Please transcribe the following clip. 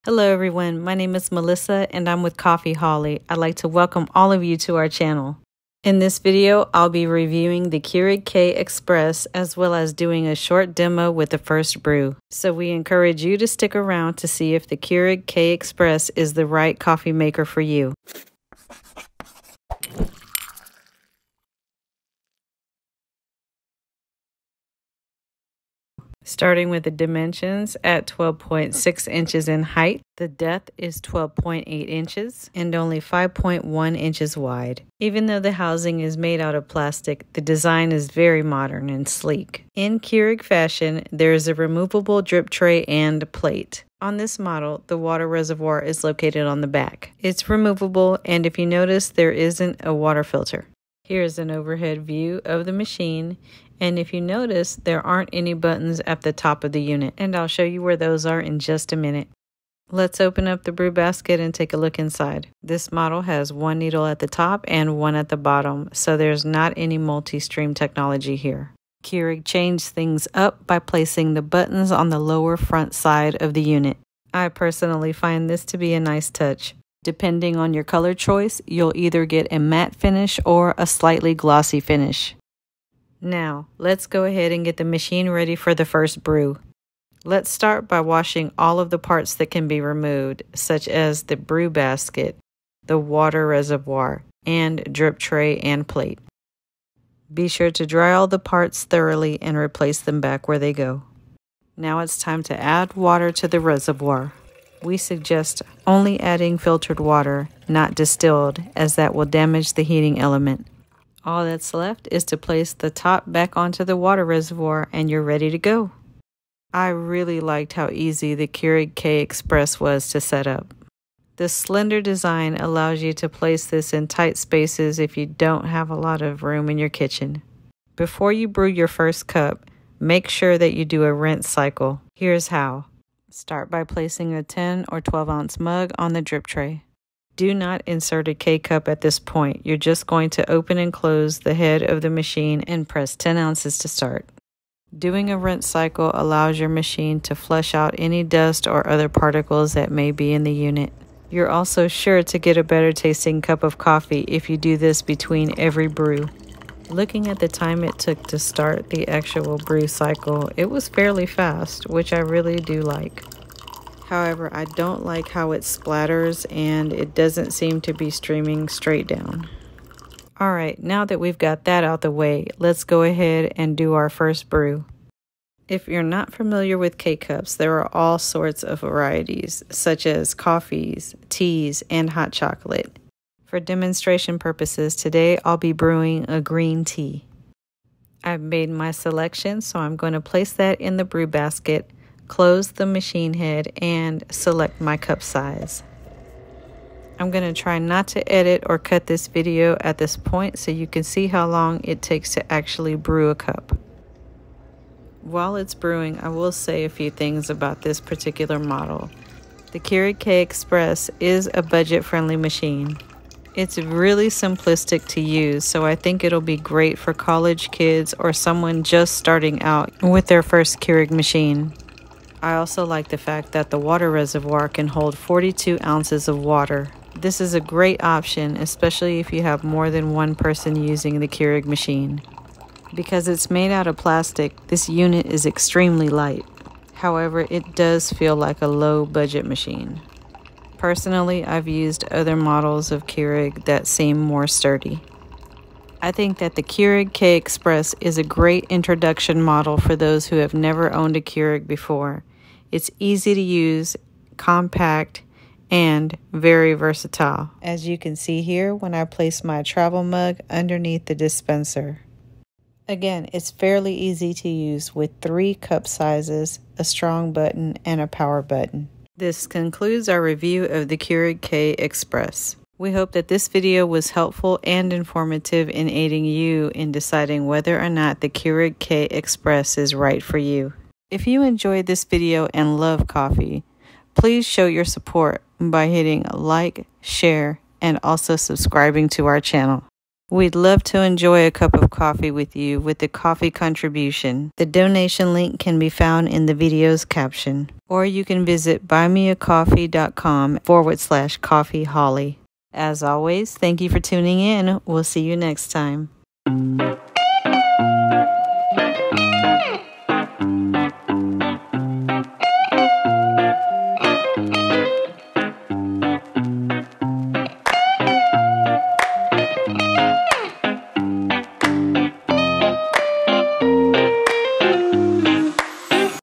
Hello everyone, my name is Melissa and I'm with Coffee Holly. I'd like to welcome all of you to our channel. In this video, I'll be reviewing the Keurig K Express as well as doing a short demo with the first brew. So we encourage you to stick around to see if the Keurig K Express is the right coffee maker for you. Starting with the dimensions at 12.6 inches in height, the depth is 12.8 inches and only 5.1 inches wide. Even though the housing is made out of plastic, the design is very modern and sleek. In Keurig fashion, there is a removable drip tray and plate. On this model, the water reservoir is located on the back. It's removable, and if you notice, there isn't a water filter. Here's an overhead view of the machine, and if you notice, there aren't any buttons at the top of the unit, and I'll show you where those are in just a minute. Let's open up the brew basket and take a look inside. This model has one needle at the top and one at the bottom, so there's not any multi-stream technology here. Keurig changed things up by placing the buttons on the lower front side of the unit. I personally find this to be a nice touch. Depending on your color choice, you'll either get a matte finish or a slightly glossy finish. Now, let's go ahead and get the machine ready for the first brew. Let's start by washing all of the parts that can be removed, such as the brew basket, the water reservoir, and drip tray and plate. Be sure to dry all the parts thoroughly and replace them back where they go. Now it's time to add water to the reservoir. We suggest only adding filtered water, not distilled, as that will damage the heating element. All that's left is to place the top back onto the water reservoir and you're ready to go. I really liked how easy the Keurig K Express was to set up. The slender design allows you to place this in tight spaces if you don't have a lot of room in your kitchen. Before you brew your first cup, make sure that you do a rinse cycle. Here's how. Start by placing a 10 or 12 ounce mug on the drip tray. Do not insert a K-cup at this point. You're just going to open and close the head of the machine and press 10 ounces to start. Doing a rinse cycle allows your machine to flush out any dust or other particles that may be in the unit. You're also sure to get a better tasting cup of coffee if you do this between every brew. Looking at the time it took to start the actual brew cycle, it was fairly fast, which I really do like. However, I don't like how it splatters and it doesn't seem to be streaming straight down. Alright, now that we've got that out the way, let's go ahead and do our first brew. If you're not familiar with K-cups, there are all sorts of varieties, such as coffees, teas, and hot chocolate. For demonstration purposes, today I'll be brewing a green tea. I've made my selection, so I'm going to place that in the brew basket, close the machine head, and select my cup size. I'm going to try not to edit or cut this video at this point so you can see how long it takes to actually brew a cup. While it's brewing, I will say a few things about this particular model. The Keurig K Express is a budget-friendly machine. It's really simplistic to use, so I think it'll be great for college kids or someone just starting out with their first Keurig machine. I also like the fact that the water reservoir can hold 42 ounces of water. This is a great option, especially if you have more than one person using the Keurig machine. Because it's made out of plastic, this unit is extremely light. However, it does feel like a low-budget machine. Personally, I've used other models of Keurig that seem more sturdy. I think that the Keurig K Express is a great introduction model for those who have never owned a Keurig before. It's easy to use, compact, and very versatile. As you can see here when I place my travel mug underneath the dispenser. Again, it's fairly easy to use with 3 cup sizes, a strong button, and a power button. This concludes our review of the Keurig K Express. We hope that this video was helpful and informative in aiding you in deciding whether or not the Keurig K Express is right for you. If you enjoyed this video and love coffee, please show your support by hitting like, share, and also subscribing to our channel. We'd love to enjoy a cup of coffee with you with the coffee contribution. The donation link can be found in the video's caption, or you can visit buymeacoffee.com/coffeeholly. As always, thank you for tuning in. We'll see you next time.